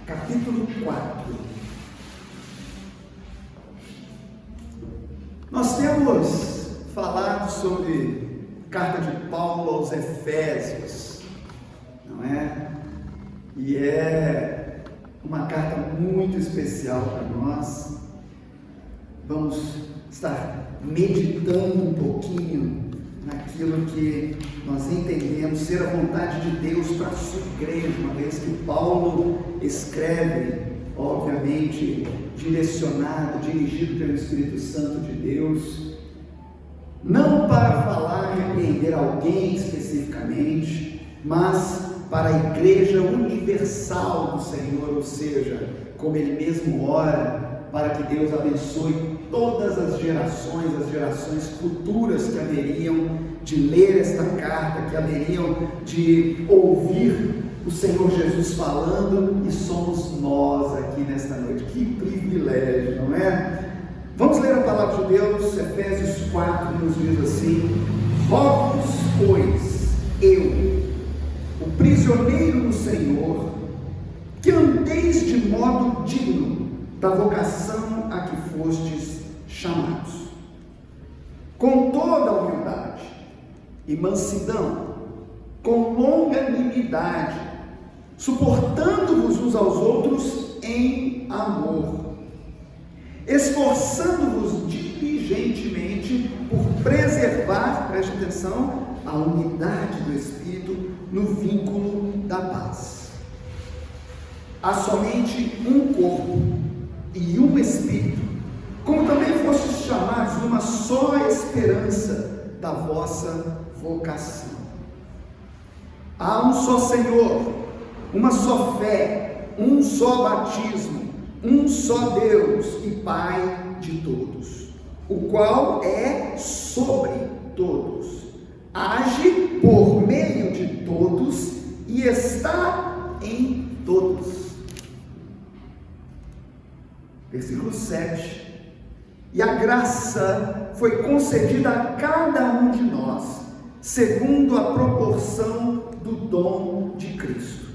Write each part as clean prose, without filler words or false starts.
capítulo 4. Nós temos falado sobre a carta de Paulo aos Efésios, não é? E é uma carta muito especial para nós. Vamos estar meditando um pouquinho naquilo que nós entendemos ser a vontade de Deus para a sua igreja, uma vez que Paulo escreve, obviamente, direcionado, dirigido pelo Espírito Santo de Deus, não para falar e repreender alguém especificamente, mas para a igreja universal do Senhor, ou seja, como ele mesmo ora, para que Deus abençoe todas as gerações futuras que haveriam de ler esta carta, que haveriam de ouvir o Senhor Jesus falando, e somos nós aqui nesta noite. Que privilégio, não é? Vamos ler a palavra de Deus. Efésios 4 nos diz assim: rogo-vos, pois, eu, o prisioneiro do Senhor, que andeis de modo digno da vocação a que fostes chamados, com toda a humildade e mansidão, com longanimidade, suportando-vos uns aos outros em amor, esforçando-vos diligentemente por preservar, preste atenção, a unidade do Espírito no vínculo da paz. Há somente um corpo e um Espírito, como também fostes chamados numa só esperança da vossa vocação. Há um só Senhor, uma só fé, um só batismo, um só Deus e Pai de todos, o qual é sobre todos, age por meio de todos e está em todos. Versículo 7. E a graça foi concedida a cada um de nós, segundo a proporção do dom de Cristo.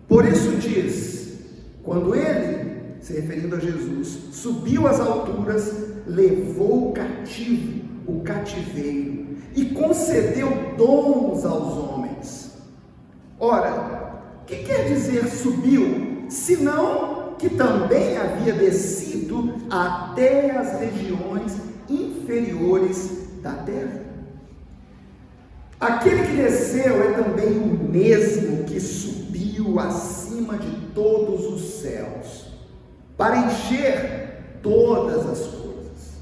Por isso diz, quando ele, se referindo a Jesus, subiu às alturas, levou cativo o cativeiro e concedeu dons aos homens. Ora, o que quer dizer subiu, senão que também havia descido até as regiões inferiores da terra? Aquele que desceu é também o mesmo que subiu acima de todos os céus, para encher todas as coisas.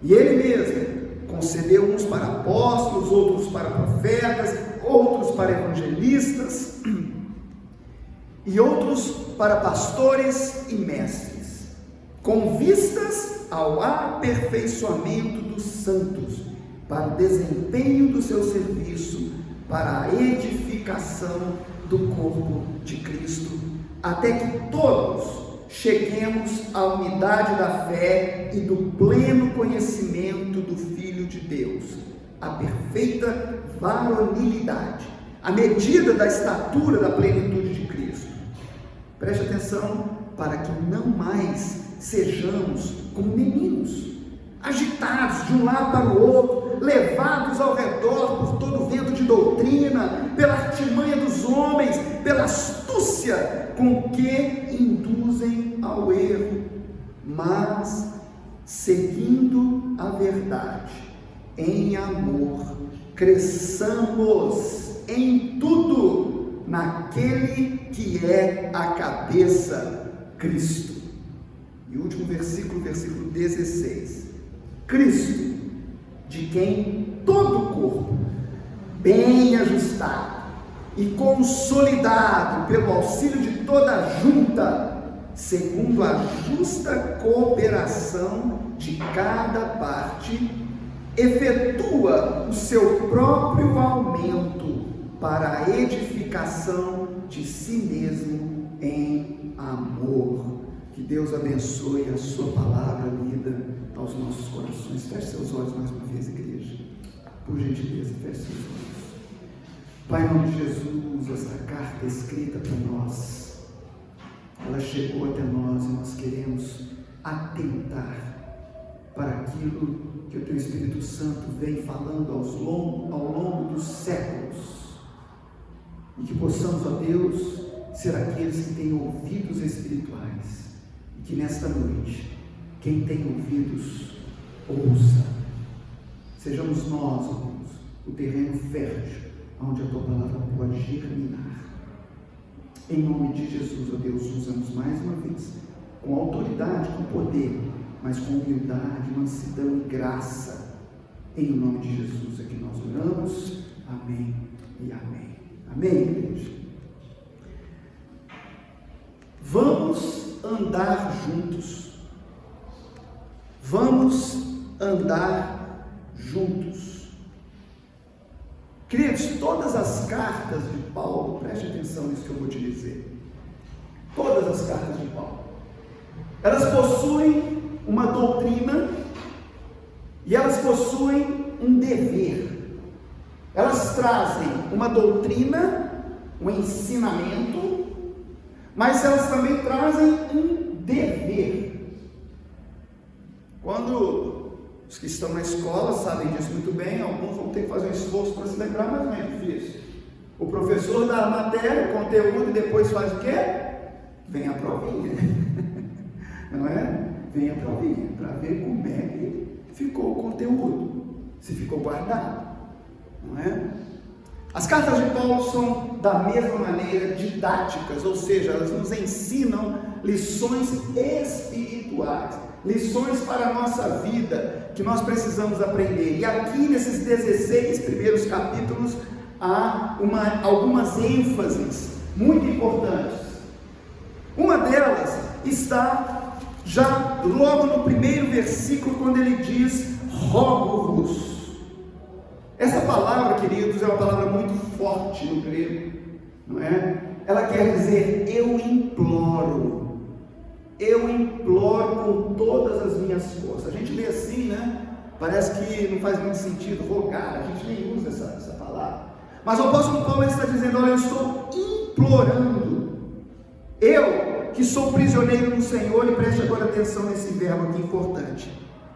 E ele mesmo concedeu uns para apóstolos, outros para profetas, outros para evangelistas, e outros para pastores e mestres, com vistas ao aperfeiçoamento dos santos, para o desempenho do seu serviço, para a edificação do corpo de Cristo, até que todos cheguemos à unidade da fé e do pleno conhecimento do Filho de Deus, à perfeita varonilidade, à medida da estatura da plenitude de Cristo. Preste atenção, para que não mais sejamos como meninos, agitados de um lado para o outro, levados ao redor por todo o vento de doutrina, pela artimanha dos homens, pela astúcia com que induzem ao erro, mas seguindo a verdade, em amor, cresçamos em tudo naquele que é a cabeça, Cristo. E o último versículo, versículo 16. Cristo, de quem todo o corpo, bem ajustado e consolidado pelo auxílio de toda a junta, segundo a justa cooperação de cada parte, efetua o seu próprio aumento para a edificação de si mesmo em amor. Que Deus abençoe a sua palavra lida aos nossos corações. Feche seus olhos mais uma vez, igreja. Por gentileza, feche seus olhos. Pai, em nome de Jesus, esta carta escrita para nós, ela chegou até nós e nós queremos atentar para aquilo que o Teu Espírito Santo vem falando ao longo dos séculos, e que possamos, ó Deus, ser aqueles que têm ouvidos espirituais, e que nesta noite, quem tem ouvidos, ouça. Sejamos nós, irmãos, o terreno fértil, onde a Tua palavra pode germinar. Em nome de Jesus, ó Deus, usamos mais uma vez, com autoridade, com poder, mas com humildade, mansidão e graça. Em nome de Jesus é que nós oramos. Amém e amém. Amém, igreja? Vamos andar juntos. Vamos andar juntos. Queridos, todas as cartas de Paulo, preste atenção nisso que eu vou te dizer. Todas as cartas de Paulo, elas possuem uma doutrina e elas possuem um dever. Elas trazem uma doutrina, um ensinamento, mas elas também trazem um dever. Quando os que estão na escola sabem disso muito bem, alguns vão ter que fazer um esforço para se lembrar, mas não é difícil. O professor dá a matéria, o conteúdo, e depois faz o quê? Vem a provinha, não é? Vem a provinha, para ver como é que ficou o conteúdo, se ficou guardado, não é? As cartas de Paulo são da mesma maneira didáticas, ou seja, elas nos ensinam lições espirituais, lições para a nossa vida, que nós precisamos aprender. E aqui nesses 16 primeiros capítulos, há algumas ênfases muito importantes. Uma delas está já logo no primeiro versículo, quando ele diz: rogo-vos. Essa palavra, queridos, é uma palavra muito forte no grego, não é? Ela quer dizer: eu imploro com todas as minhas forças. A gente lê assim, né? Parece que não faz muito sentido rogar, a gente nem usa essa palavra. Mas o apóstolo Paulo está dizendo: olha, eu estou implorando, eu que sou prisioneiro no Senhor, e preste agora atenção nesse verbo aqui importante,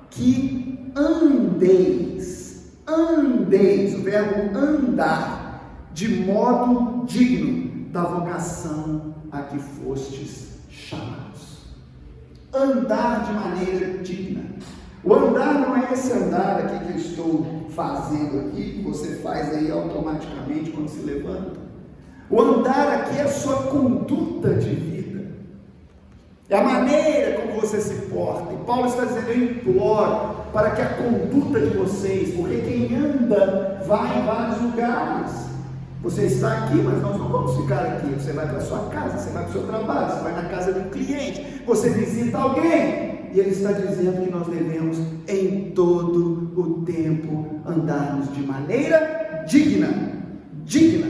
que andeis, o verbo andar, de modo digno da vocação a que fostes chamados. Andar de maneira digna. O andar não é esse andar aqui que eu estou fazendo aqui, que você faz aí automaticamente quando se levanta. O andar aqui é a sua conduta de vida, é a maneira como você se porta. E Paulo está dizendo: eu imploro para que a conduta de vocês, porque quem anda vai em vários lugares. Você está aqui, mas nós não vamos ficar aqui. Você vai para a sua casa, você vai para o seu trabalho, você vai na casa de um cliente, você visita alguém. E ele está dizendo que nós devemos em todo o tempo andarmos de maneira digna. Digna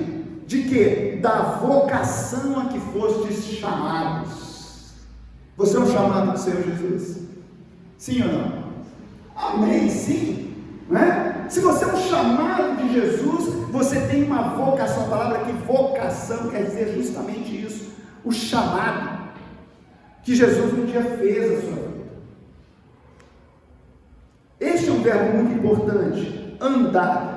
de quê? Da vocação a que fostes chamados. Você é um chamado do Senhor Jesus? Sim ou não? Amém, sim, não é? Se você é um chamado de Jesus, você tem uma vocação. A palavra aqui, vocação, quer dizer justamente isso, o chamado que Jesus um dia fez à sua vida. Este é um verbo muito importante: andar.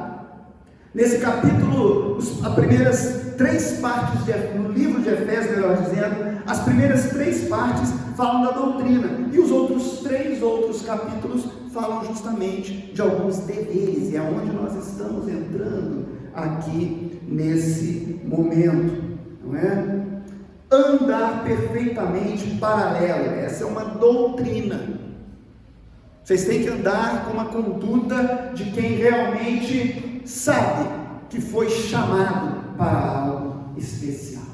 Nesse capítulo, as primeiras 3 partes, no livro de Efésios, melhor dizendo, as primeiras 3 partes falam da doutrina, e os outros 3 capítulos falam justamente de alguns deveres, e é onde nós estamos entrando aqui nesse momento, não é? Andar perfeitamente paralelo, essa é uma doutrina. Vocês têm que andar com uma conduta de quem realmente sabe que foi chamado para algo especial.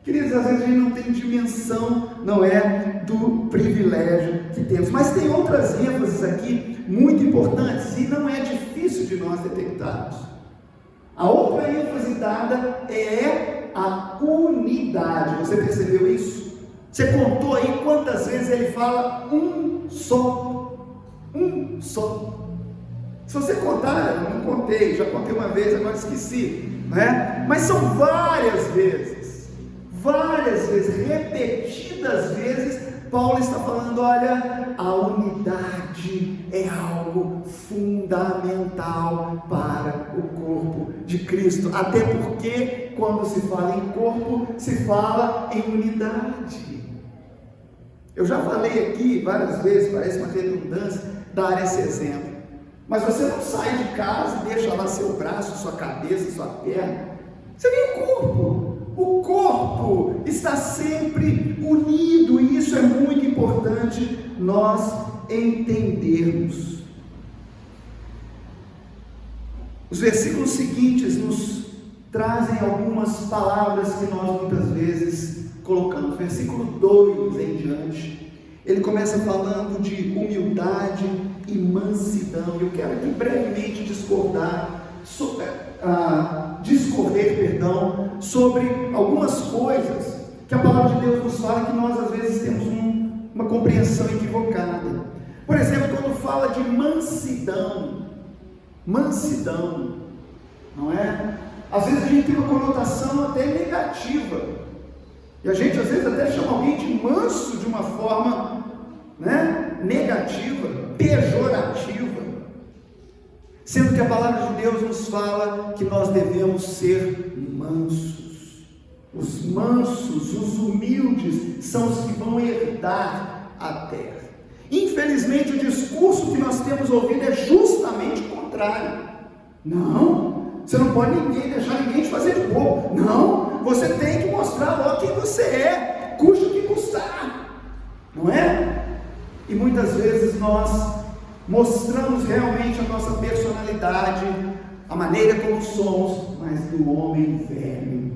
Queridos, às vezes a gente não tem dimensão, não é, do privilégio que temos, mas tem outras ênfases aqui muito importantes, e não é difícil de nós detectarmos. A outra ênfase dada é a unidade. Você percebeu isso? Você contou aí quantas vezes ele fala um só? Um só. Se você contar, eu não contei, já contei uma vez, agora esqueci. não é? Mas são várias vezes, repetidas vezes, Paulo está falando: olha, a unidade é algo fundamental para o corpo de Cristo, até porque quando se fala em corpo, se fala em unidade. Eu já falei aqui várias vezes, parece uma redundância dar esse exemplo, mas você não sai de casa e deixa lá seu braço, sua cabeça, sua perna. Você vê o corpo está sempre unido, e isso é muito importante nós entendermos. Os versículos seguintes nos trazem algumas palavras que nós muitas vezes colocamos. Versículo 2 em diante, ele começa falando de humildade e mansidão. Eu quero aqui brevemente discorrer sobre algumas coisas que a palavra de Deus nos fala, que nós às vezes temos uma compreensão equivocada. Por exemplo, quando fala de mansidão, não é? Às vezes a gente tem uma conotação até negativa, e a gente às vezes até chama alguém de manso de uma forma, né, negativa, pejorativa, sendo que a palavra de Deus nos fala que nós devemos ser mansos. Os mansos, os humildes, são os que vão herdar a terra. Infelizmente, o discurso que nós temos ouvido é justamente o contrário. Não, você não pode deixar ninguém te fazer de bobo. Não, você tem que mostrar logo quem você é, custe o que custar, não é? E muitas vezes nós mostramos realmente a nossa personalidade, a maneira como somos, mas do homem velho,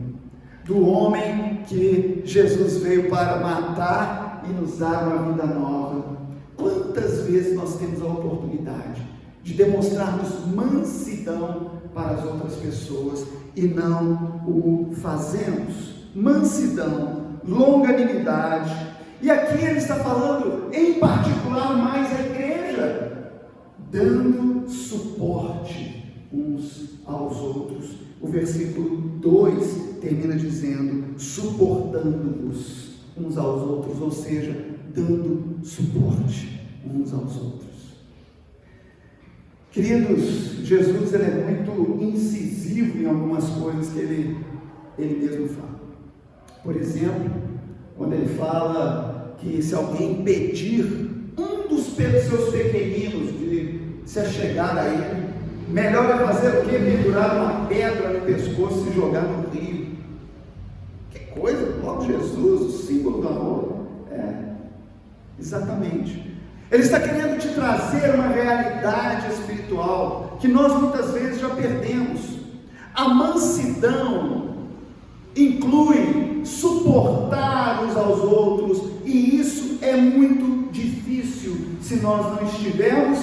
do homem que Jesus veio para matar e nos dar uma vida nova. Quantas vezes nós temos a oportunidade de demonstrarmos mansidão para as outras pessoas e não o fazemos? Mansidão, longanimidade. E aqui ele está falando em particular mais à igreja, dando suporte uns aos outros. O versículo 2 termina dizendo: suportando-vos uns aos outros, ou seja, dando suporte uns aos outros. Queridos, Jesus ele é muito incisivo em algumas coisas que ele mesmo fala. Por exemplo, quando ele fala que se alguém pedir um dos seus pequeninos de se achegar a ele, melhor é fazer o quê? Pendurar uma pedra no pescoço e jogar no rio. Que coisa! Logo Jesus, o símbolo do amor. Exatamente. Ele está querendo te trazer uma realidade espiritual que nós muitas vezes já perdemos. A mansidão inclui suportar uns aos outros, e isso é muito difícil se nós não estivermos.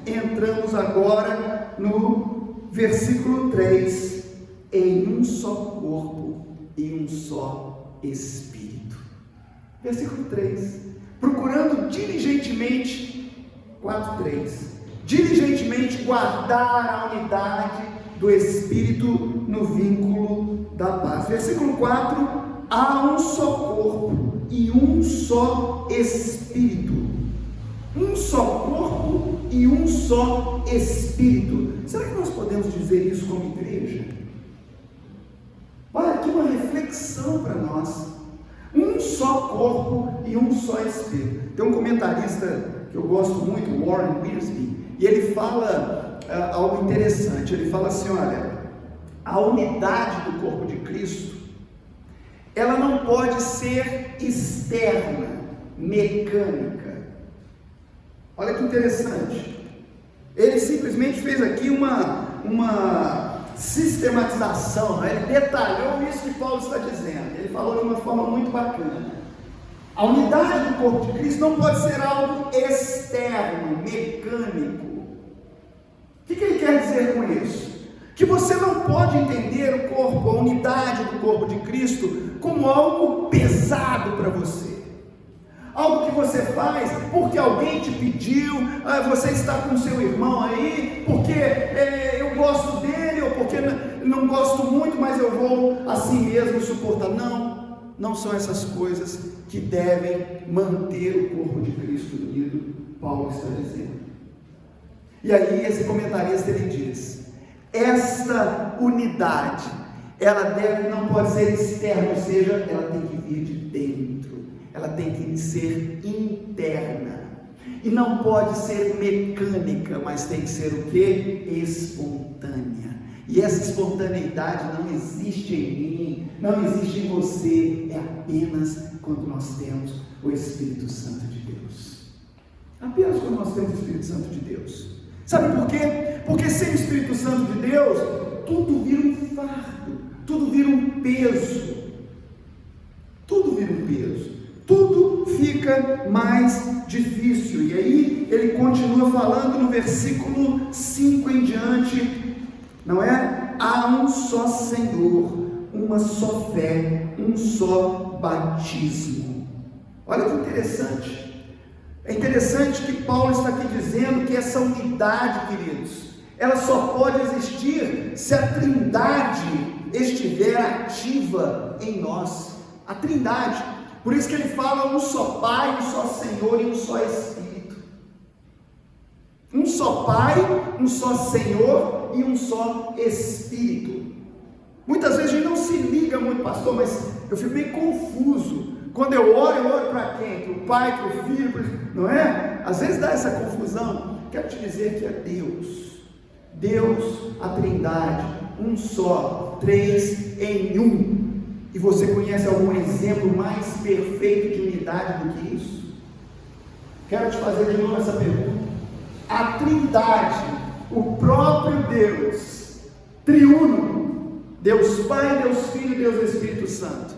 Entramos agora no versículo 3, em um só corpo e um só Espírito. Versículo 3, procurando diligentemente, 4:3, diligentemente guardar a unidade do Espírito no vínculo da paz. Versículo 4, há um só corpo e um só Espírito. Um só corpo e um só Espírito. Será que nós podemos dizer isso como igreja? Olha aqui uma reflexão para nós. Um só corpo e um só Espírito. Tem um comentarista que eu gosto muito, Warren Wiersbe, e ele fala algo interessante. Ele fala assim: olha, a unidade do corpo de Cristo, ela não pode ser externa, mecânica. Olha que interessante. Ele simplesmente fez aqui uma sistematização, né? Ele detalhou isso que Paulo está dizendo. Ele falou de uma forma muito bacana. A unidade do corpo de Cristo não pode ser algo externo, mecânico. O que ele quer dizer com isso? Que você não pode entender o corpo, a unidade do corpo de Cristo, como algo pesado para você. Algo que você faz porque alguém te pediu, você está com seu irmão aí, porque eu gosto dele, ou porque não gosto muito, mas eu vou assim mesmo suportar. Não são essas coisas que devem manter o corpo de Cristo unido, Paulo está dizendo. E aí esse comentarista ele diz: esta unidade, ela não pode ser externa, ou seja, ela tem que vir de dentro, ela tem que ser interna, e não pode ser mecânica, mas tem que ser o quê? Espontânea. E essa espontaneidade não existe em mim, não existe em você, é apenas quando nós temos o Espírito Santo de Deus. Apenas quando nós temos o Espírito Santo de Deus. Sabe por quê? Porque sem o Espírito Santo de Deus, tudo vira um fardo, tudo vira um peso, tudo fica mais difícil. E aí ele continua falando no versículo 5 em diante, não é? Há um só Senhor, uma só fé, um só batismo. Olha que interessante. É interessante que Paulo está aqui dizendo que essa unidade, queridos, ela só pode existir se a Trindade estiver ativa em nós. A Trindade. Por isso que ele fala um só Pai, um só Senhor e um só Espírito. Um só Pai, um só Senhor e um só Espírito. Muitas vezes a gente não se liga muito, pastor, mas eu fico meio confuso. Quando eu oro para quem? Para o Pai, para o Filho, não é? Às vezes dá essa confusão. Quero te dizer que é Deus, a Trindade, um só, três em um. E você conhece algum exemplo mais perfeito de unidade do que isso? Quero te fazer de novo essa pergunta. A Trindade, o próprio Deus, triuno, Deus Pai, Deus Filho, Deus Espírito Santo.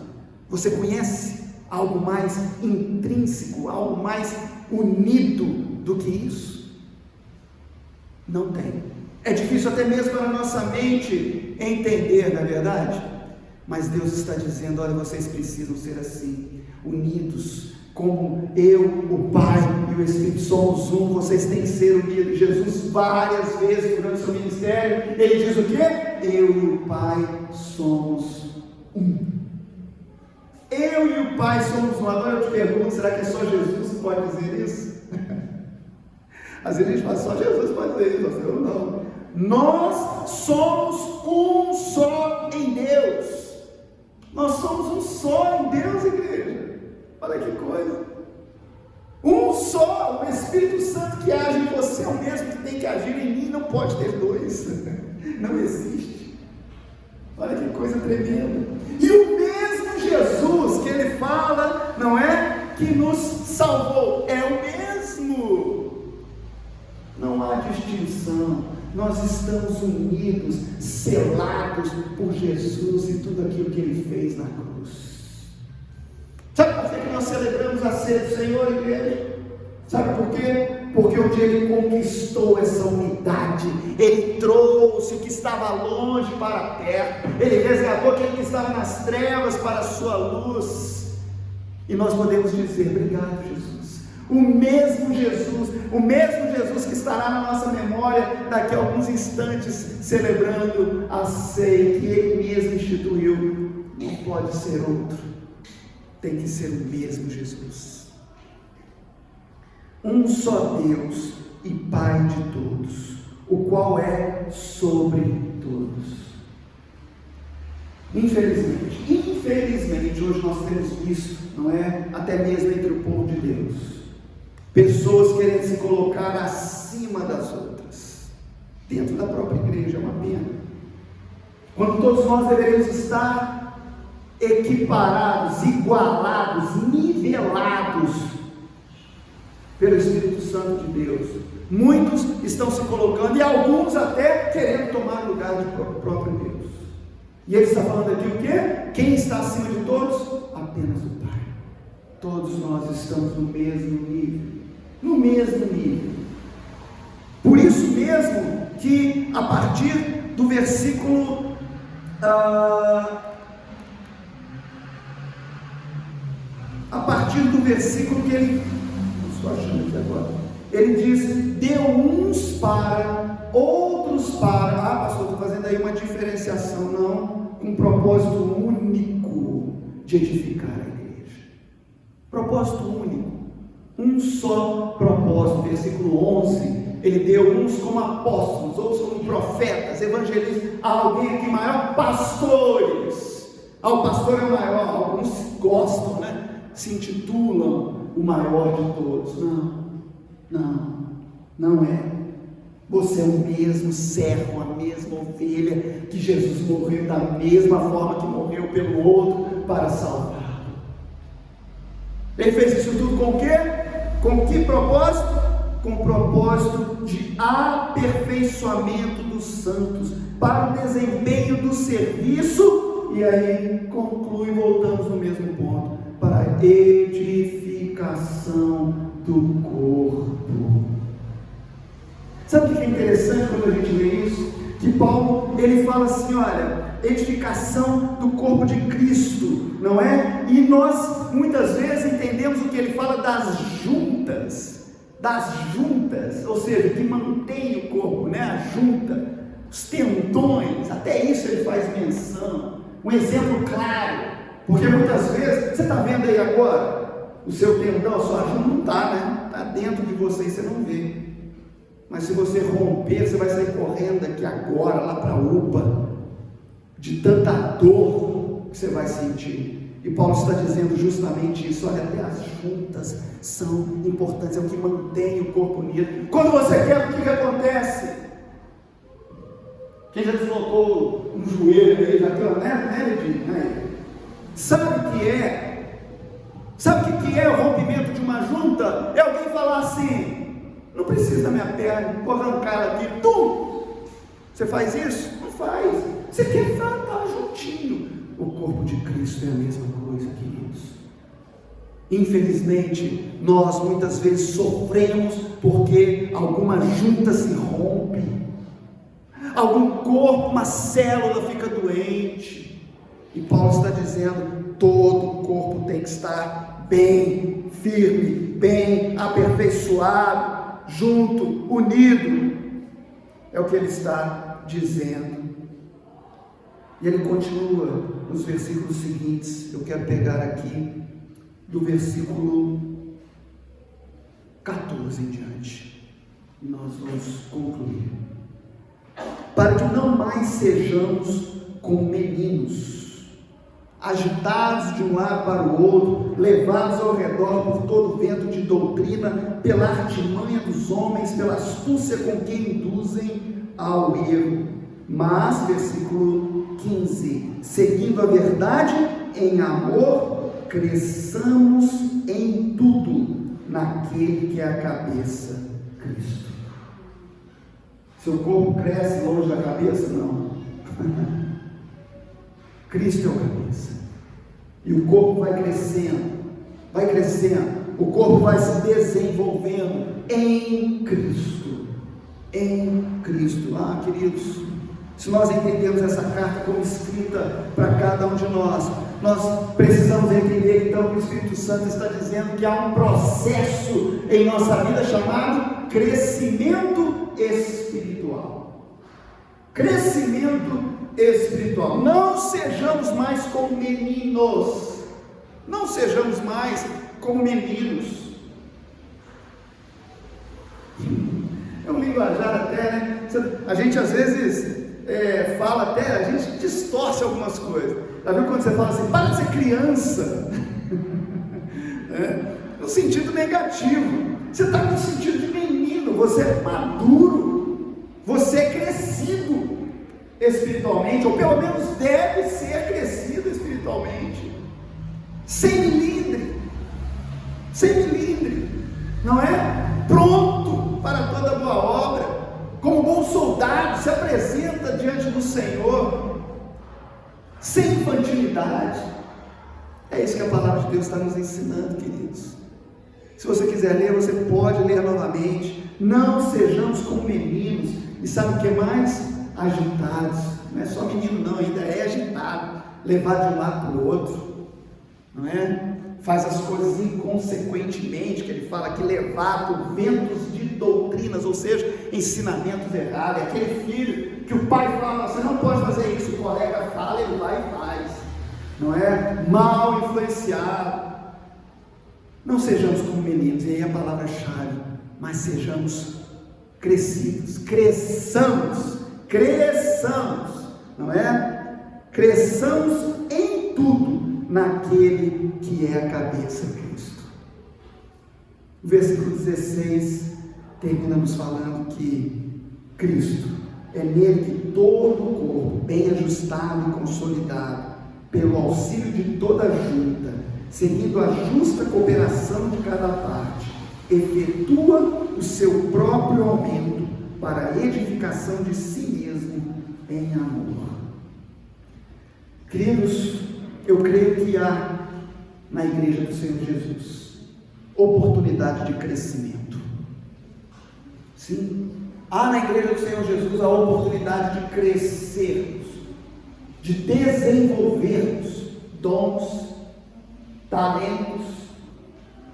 Você conhece algo mais intrínseco, algo mais unido do que isso? Não tem. É difícil até mesmo para a nossa mente entender, não é verdade? Mas Deus está dizendo: olha, vocês precisam ser assim, unidos, como eu, o Pai e o Espírito somos um, vocês têm que ser unidos. Jesus várias vezes durante o seu ministério, ele diz o quê? Eu e o Pai somos um. Eu e o Pai somos um. Agora eu te pergunto, será que é só Jesus que pode dizer isso? Às vezes a gente fala, só Jesus pode dizer isso, eu não. Nós somos um só em Deus. Nós somos um só em Deus, igreja. Olha que coisa. Um só, o Espírito Santo que age em você é o mesmo que tem que agir em mim, não pode ter dois. Não existe. Olha que coisa tremenda. E o mesmo Jesus que ele fala, não é? Que nos salvou, é o mesmo. Não há distinção. Nós estamos unidos, selados por Jesus e tudo aquilo que Ele fez na cruz. Sabe por que nós celebramos a ceia do Senhor, igreja? Sabe por quê? Porque um dia Ele conquistou essa unidade, Ele trouxe o que estava longe para perto, Ele resgatou aquele que estava nas trevas para a sua luz, e nós podemos dizer: obrigado, Jesus. O mesmo Jesus que estará na nossa memória daqui a alguns instantes, celebrando a ceia que Ele mesmo instituiu, não pode ser outro, tem que ser o mesmo Jesus. Um só Deus e Pai de todos, o qual é sobre todos. Infelizmente, hoje nós temos visto, não é? Até mesmo entre o povo de Deus, pessoas querendo se colocar acima das outras, dentro da própria igreja. É uma pena, quando todos nós deveríamos estar equiparados, igualados, nivelados pelo Espírito Santo de Deus. Muitos estão se colocando, e alguns até querendo tomar o lugar do próprio Deus. E ele está falando aqui o quê? Quem está acima de todos? Apenas o Pai. Todos nós estamos no mesmo nível. No mesmo nível. Por isso mesmo que a partir do versículo que ele, não estou achando aqui agora, ele diz: deu uns para, outros para. Pastor, estou fazendo aí uma diferenciação, não, com um propósito único de edificar a igreja. Propósito único, um só propósito. Versículo 11, ele deu uns como apóstolos, outros como profetas, evangelistas, alguém aqui maior, pastores. O pastor é o maior, alguns gostam, né? Se intitulam o maior de todos. Não é. Você é o mesmo servo, a mesma ovelha, que Jesus morreu da mesma forma que morreu pelo outro para salvá-lo. Ele fez isso tudo com o quê? Com que propósito? Com o propósito de aperfeiçoamento dos santos, para o desempenho do serviço, e aí conclui, voltamos no mesmo ponto, para a edificação do corpo. Sabe o que é interessante quando a gente lê isso? Que Paulo, ele fala assim, olha, edificação do corpo de Cristo, não é? E nós, muitas vezes, entendemos o que ele fala das juntas, ou seja, que mantém o corpo, né? A junta, os tendões, até isso ele faz menção, um exemplo claro, porque muitas vezes, você está vendo aí agora, o seu tendão, a sua junta não está, né? Está dentro de você e você não vê. Mas se você romper, você vai sair correndo aqui agora, lá para a UPA, de tanta dor que você vai sentir. E Paulo está dizendo justamente isso, olha, até as juntas são importantes, é o que mantém o corpo unido. Quando você quebra, o que acontece? Quem já deslocou um joelho aí, já tem, né? Sabe o que é? Sabe o que é o rompimento de uma junta? É alguém falar assim, não precisa da minha perna, vou arrancar ela aqui, você faz isso? Não faz. Você quer estar juntinho. O corpo de Cristo é a mesma coisa, queridos. Infelizmente, nós muitas vezes sofremos porque alguma junta se rompe, algum corpo, uma célula fica doente, e Paulo está dizendo, todo o corpo tem que estar bem firme, bem aperfeiçoado, junto, unido, é o que ele está dizendo. E ele continua nos versículos seguintes. Eu quero pegar aqui do versículo 14 em diante, e nós vamos concluir. Para que não mais sejamos como meninos, agitados de um lado para o outro, levados ao redor por todo vento de doutrina, pela artimanha dos homens, pela astúcia com que induzem ao erro. Mas, versículo 15, seguindo a verdade em amor, cresçamos em tudo naquele que é a cabeça, Cristo. Seu corpo cresce longe da cabeça? Não. Cristo é o cabeça, e o corpo vai crescendo, o corpo vai se desenvolvendo em Cristo, queridos, se nós entendemos essa carta como escrita para cada um de nós precisamos entender então que o Espírito Santo está dizendo que há um processo em nossa vida chamado crescimento espiritual. Não sejamos mais como meninos, não sejamos mais como meninos. É um linguajar até, né? A gente às vezes fala até, a gente distorce algumas coisas. Já viu quando você fala assim, para de ser criança? No sentido negativo. Você está no sentido de menino, você é maduro, você é crescido espiritualmente, ou pelo menos deve ser crescido espiritualmente, sem milindre, não é? Pronto para toda boa obra, como bom soldado, se apresenta diante do Senhor, sem infantilidade. É isso que a palavra de Deus está nos ensinando, queridos. Se você quiser ler, você pode ler novamente. Não sejamos como meninos, e sabe o que mais? Agitados. Não é só menino não, ainda é agitado, levado de um lado para o outro, não é? faz as coisas inconsequentemente, que ele fala que levar por ventos de doutrinas, ou seja, ensinamentos errados. É aquele filho que o pai fala, você não pode fazer isso, o colega fala, ele vai e faz, não é? Mal influenciado. Não sejamos como meninos, e aí a palavra-chave, mas sejamos crescidos, cresçamos, não é? Cresçamos em tudo naquele que é a cabeça, Cristo. O versículo 16 termina nos falando que Cristo é nele que todo o corpo, bem ajustado e consolidado, pelo auxílio de toda a junta, seguindo a justa cooperação de cada parte, efetua o seu próprio aumento para a edificação de si mesmo em amor. Queridos, eu creio que há na igreja do Senhor Jesus oportunidade de crescimento. Sim, há na igreja do Senhor Jesus a oportunidade de crescermos, de desenvolvermos dons, talentos,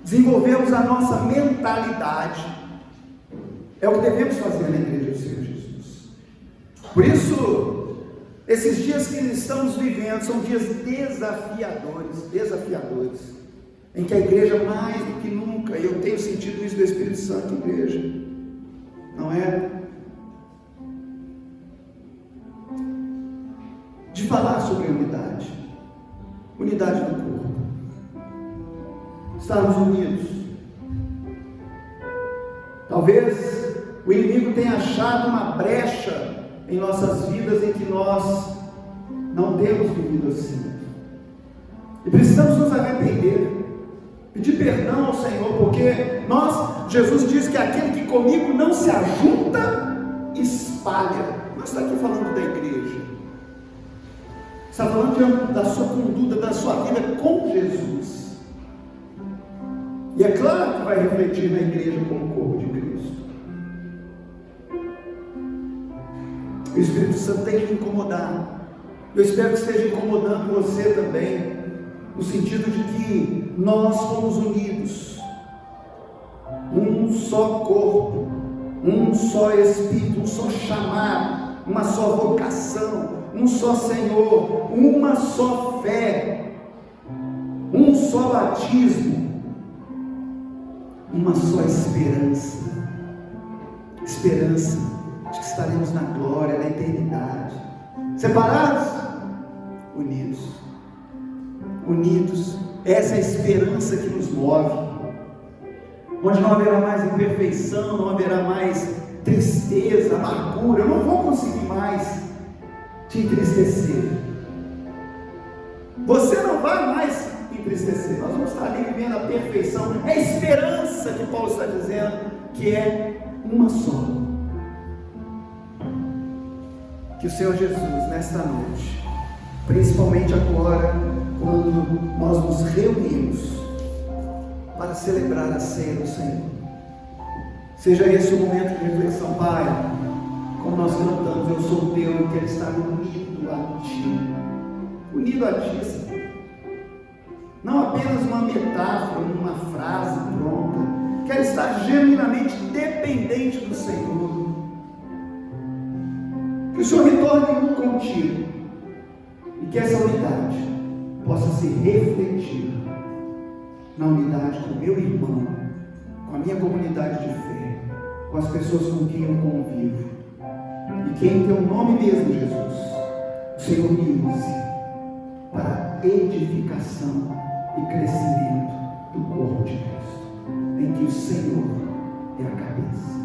desenvolvermos a nossa mentalidade. É o que devemos fazer na igreja do Senhor Jesus. Por isso, esses dias que estamos vivendo são dias desafiadores, em que a igreja mais do que nunca, eu tenho sentido isso do Espírito Santo, igreja, não é? De falar sobre unidade do corpo, estarmos unidos. Talvez o inimigo tenha achado uma brecha em nossas vidas em que nós não temos vivido assim, e precisamos nos arrepender, pedir perdão ao Senhor, porque Jesus diz que aquele que comigo não se ajunta, espalha. Mas está aqui falando da igreja, está falando da sua conduta, da sua vida com Jesus, e é claro que vai refletir na igreja como corpo de Cristo. O Espírito Santo tem que incomodar. Eu espero que esteja incomodando você também, no sentido de que nós fomos unidos, um só corpo, um só Espírito, um só chamado, uma só vocação, um só Senhor, uma só fé, um só batismo, uma só esperança de que estaremos na glória, na eternidade. Separados? Unidos, essa é a esperança que nos move, onde não haverá mais imperfeição, não haverá mais tristeza, amargura. Eu não vou conseguir mais te entristecer, você não vai mais entristecer, nós vamos estar ali vivendo a perfeição. É a esperança que Paulo está dizendo, que é uma só. Que o Senhor Jesus, nesta noite, principalmente agora, quando nós nos reunimos para celebrar a ceia do Senhor, seja esse o momento de reflexão. Pai, como nós cantamos, eu sou teu, eu quero estar unido a ti, Senhor. Não apenas uma metáfora, uma frase pronta. Quero estar genuinamente dependente do Senhor. Que o Senhor me torne um contigo, e que essa unidade possa se refletir na unidade com o meu irmão, com a minha comunidade de fé, com as pessoas com quem eu convivo, e que em teu nome mesmo, Jesus, o Senhor me use para edificação e crescimento do corpo de Cristo, em que o Senhor é a cabeça.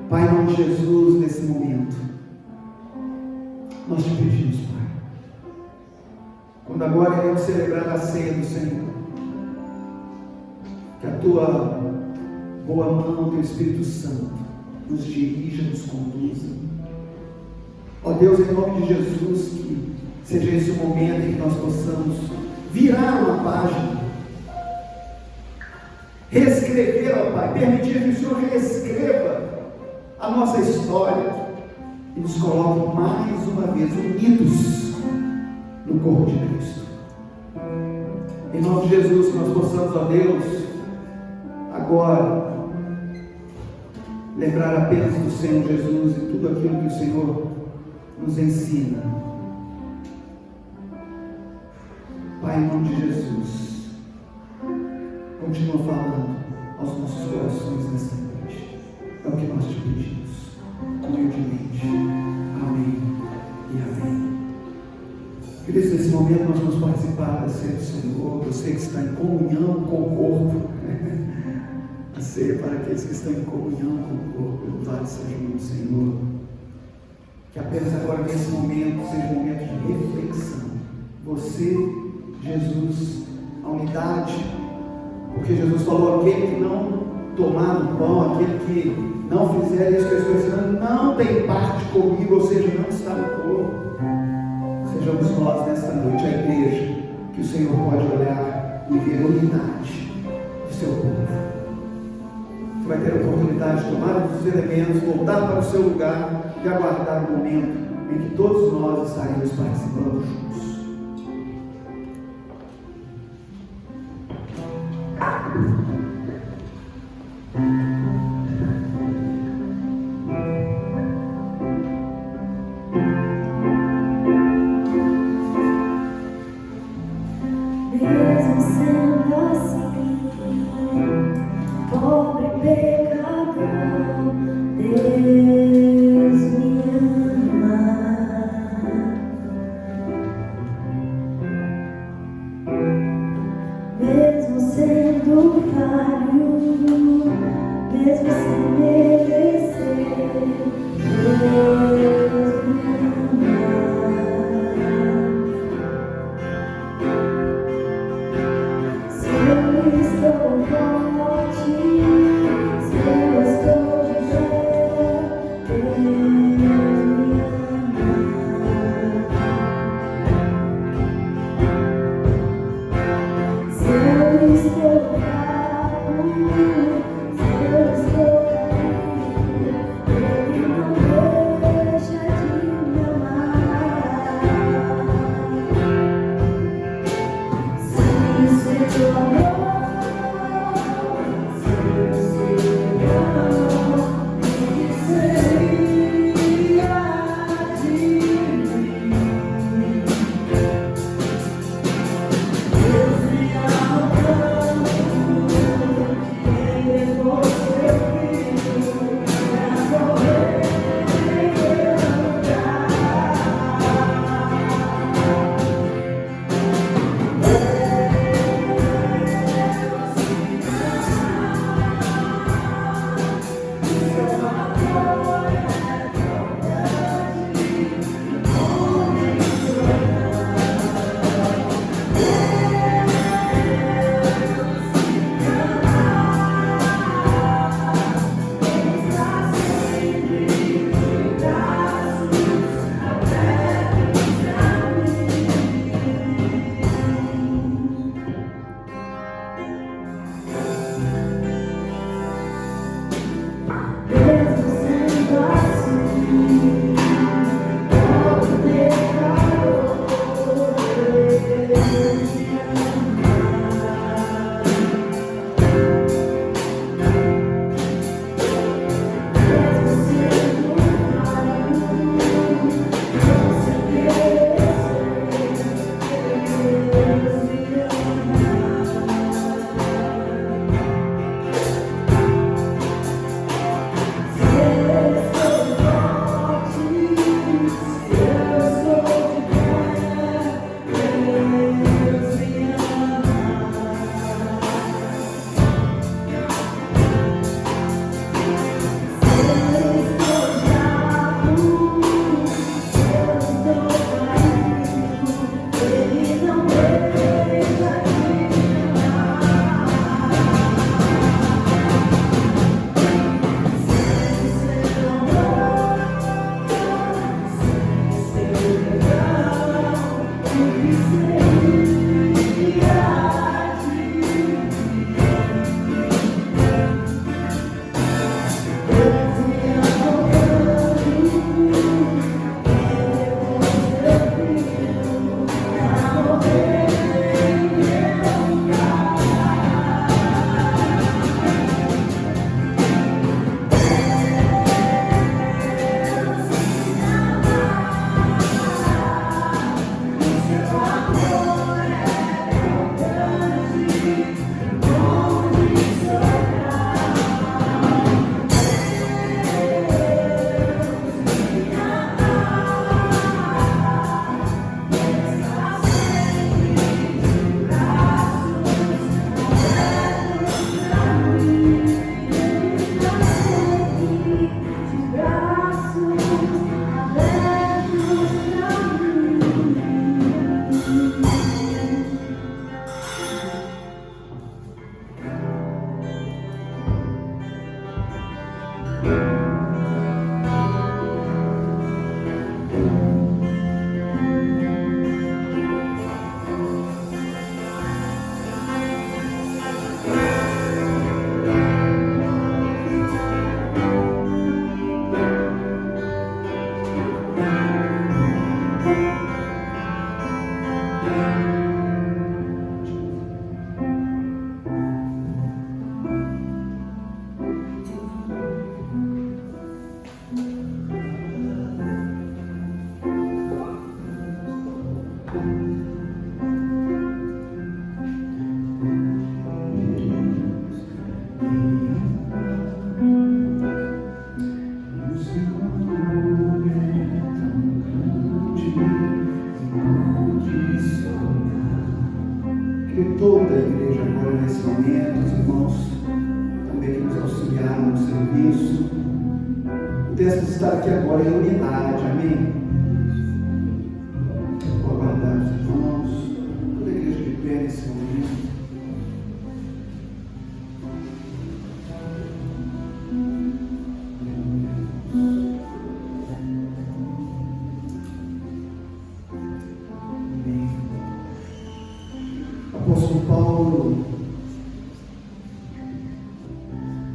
Pai, em nome de Jesus, nesse momento, nós te pedimos, Pai, quando agora iremos celebrar a ceia do Senhor, que a tua boa mão, o teu Espírito Santo, nos dirija, nos conduza. Ó Deus, em nome de Jesus, que seja esse o momento em que nós possamos virar uma página, reescrever, ó Pai, permitir que o Senhor reescreva a nossa história e nos coloque mais uma vez unidos no corpo de Cristo. Em nome de Jesus, que nós possamos, ó Deus, agora, lembrar apenas do Senhor Jesus e tudo aquilo que o Senhor nos ensina. Pai, em nome de Jesus, continua falando aos nossos corações nesta noite. É o que nós te pedimos, humildemente. Amém e amém. Queridos, nesse momento nós vamos participar da ceia do Senhor. Você que está em comunhão com o corpo. A ceia para aqueles que estão em comunhão com o corpo. Louvado seja o nome do Senhor. Que apenas agora nesse momento seja um momento de reflexão. Você, Jesus, a unidade. Porque Jesus falou: aquele que não tomar do pão, aquele que não fizer isso que eu estou ensinando, não tem parte comigo, ou seja, não está no corpo. Sejamos nós nesta noite, a igreja, que o Senhor pode olhar e ver a unidade do seu povo. Você vai ter a oportunidade de tomar os elementos, voltar para o seu lugar e aguardar o momento em que todos nós estaremos participando juntos. Mesmo sendo assim, pobre pecador, Deus me ama. Mesmo sendo falho, mesmo sem merecer, Deus me ama. Se eu estou forte, se eu estou de pé, Deus me ama. Se eu estou fraco, se eu estou caído, Ele não deixa de me amar. Se o seu amor, se o seu amor me seria de mim. Deus me ama tanto que levou seu filho para morrer em meu lugar. Deus toda a igreja agora nesse momento, os irmãos também que nos auxiliaram no serviço, pudéssemos estar aqui agora em unidade, amém? Vou aguardar os irmãos, toda a igreja de pé nesse momento.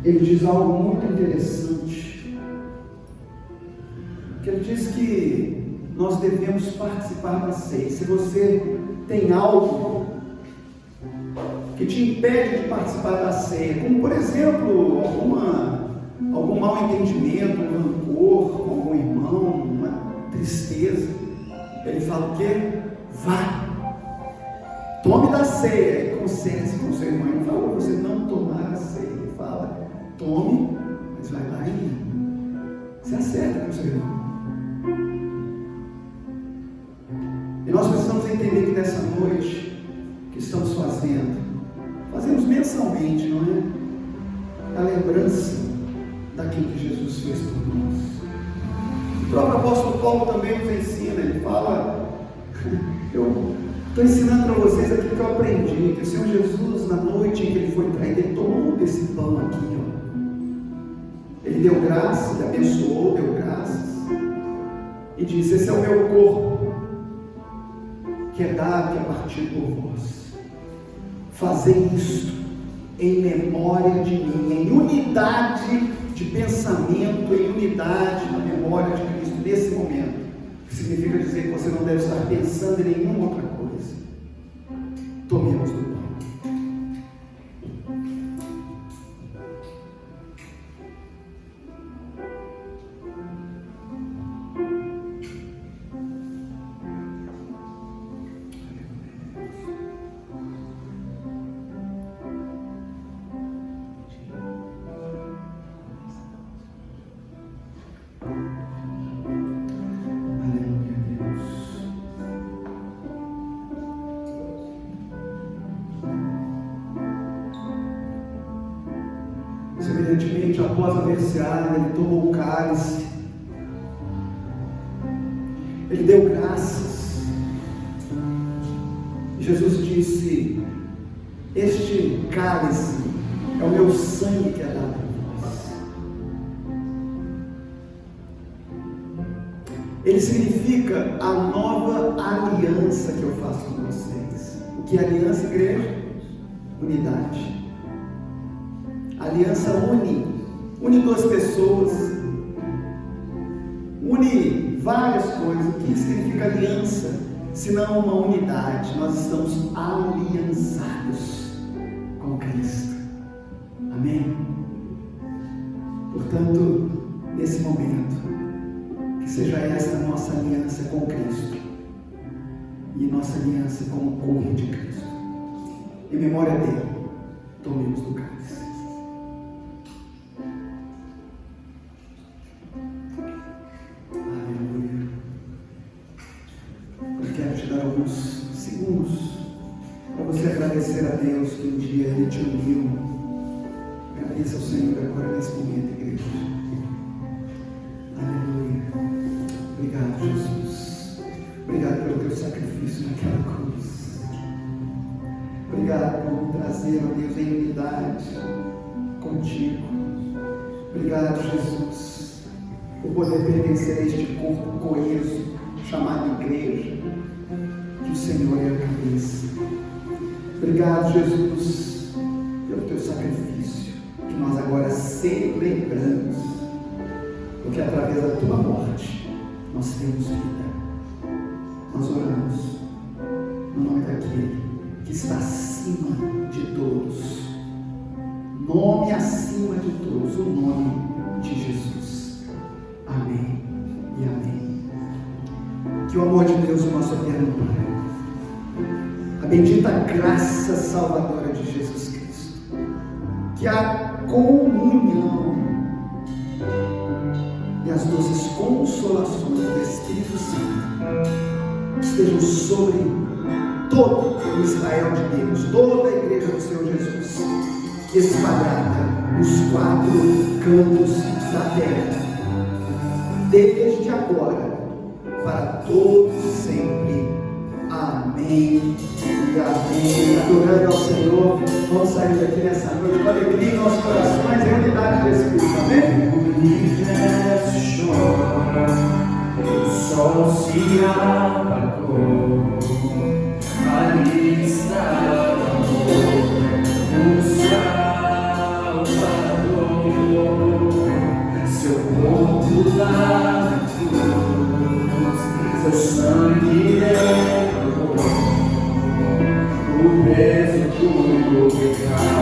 Ele diz algo muito interessante, que ele diz que nós devemos participar da ceia. Se você tem algo que te impede de participar da ceia, como por exemplo, algum mal entendimento, um rancor com algum irmão, uma tristeza, ele fala o quê? Vá, tome da ceia e conserte com seu irmão. Ele fala para você não tomar a ceia, ele fala, tome, mas vai lá e se acerta com o seu irmão. E nós precisamos entender que nessa noite que estamos fazemos mensalmente, não é? A lembrança daquilo que Jesus fez por nós. O próprio apóstolo Paulo também nos ensina, ele fala, eu estou ensinando para vocês aquilo que eu aprendi, que o Senhor Jesus, na noite em que ele foi traído, ele tomou desse pão aqui, ó. Ele deu graça, ele abençoou, deu graças e disse, esse é o meu corpo que é dado, que é partido por vós. Fazei isto em memória de mim, em unidade de pensamento, em unidade na memória de Cristo, nesse momento. Que significa dizer que você não deve estar pensando em nenhuma outra coisa. Tomemos do pão. Semelhantemente, após a ceia, ele tomou o cálice, ele deu graças. Jesus disse, este cálice é o meu sangue que é dado por vós. Ele significa a nova aliança que eu faço com vocês. O que é aliança, igreja? Unidade. A aliança une duas pessoas, une várias coisas. O que significa aliança? Senão uma unidade. Nós estamos aliançados com Cristo. Amém? Portanto, nesse momento, que seja esta nossa aliança com Cristo e nossa aliança com o corpo de Cristo. Em memória dele, tomemos do cálice. Alguns segundos para você agradecer a Deus que um dia Ele te uniu. Agradeça ao Senhor agora nesse momento, igreja. Aleluia. Obrigado, Jesus. Obrigado pelo teu sacrifício naquela cruz. Obrigado por me trazer, ó Deus, em unidade contigo. Obrigado, Jesus, por poder pertencer a este corpo coeso chamado igreja. Que o Senhor é a cabeça. Obrigado, Jesus, pelo teu sacrifício, que nós agora celebramos, porque através da tua morte nós temos vida. Nós oramos no nome daquele que está acima de todos, nome acima de todos, o nome de Jesus. Amém e amém. Que o amor de Deus, o nosso eterno Pai, a bendita graça salvadora de Jesus Cristo, que a comunhão e as doces consolações do Espírito Santo estejam sobre todo o Israel de Deus, toda a igreja do Senhor Jesus, espalhada nos 4 cantos da terra, desde agora, para todos sempre. Amém e amém. Adorando ao Senhor, vamos sair daqui nessa noite com alegria em nossos corações e unidade do Espírito. Amém? O universo chora, o sol se apagou, ali está o amor, o Salvador, seu corpo lá na cruz, seu sangue derramou, o peso do pecado.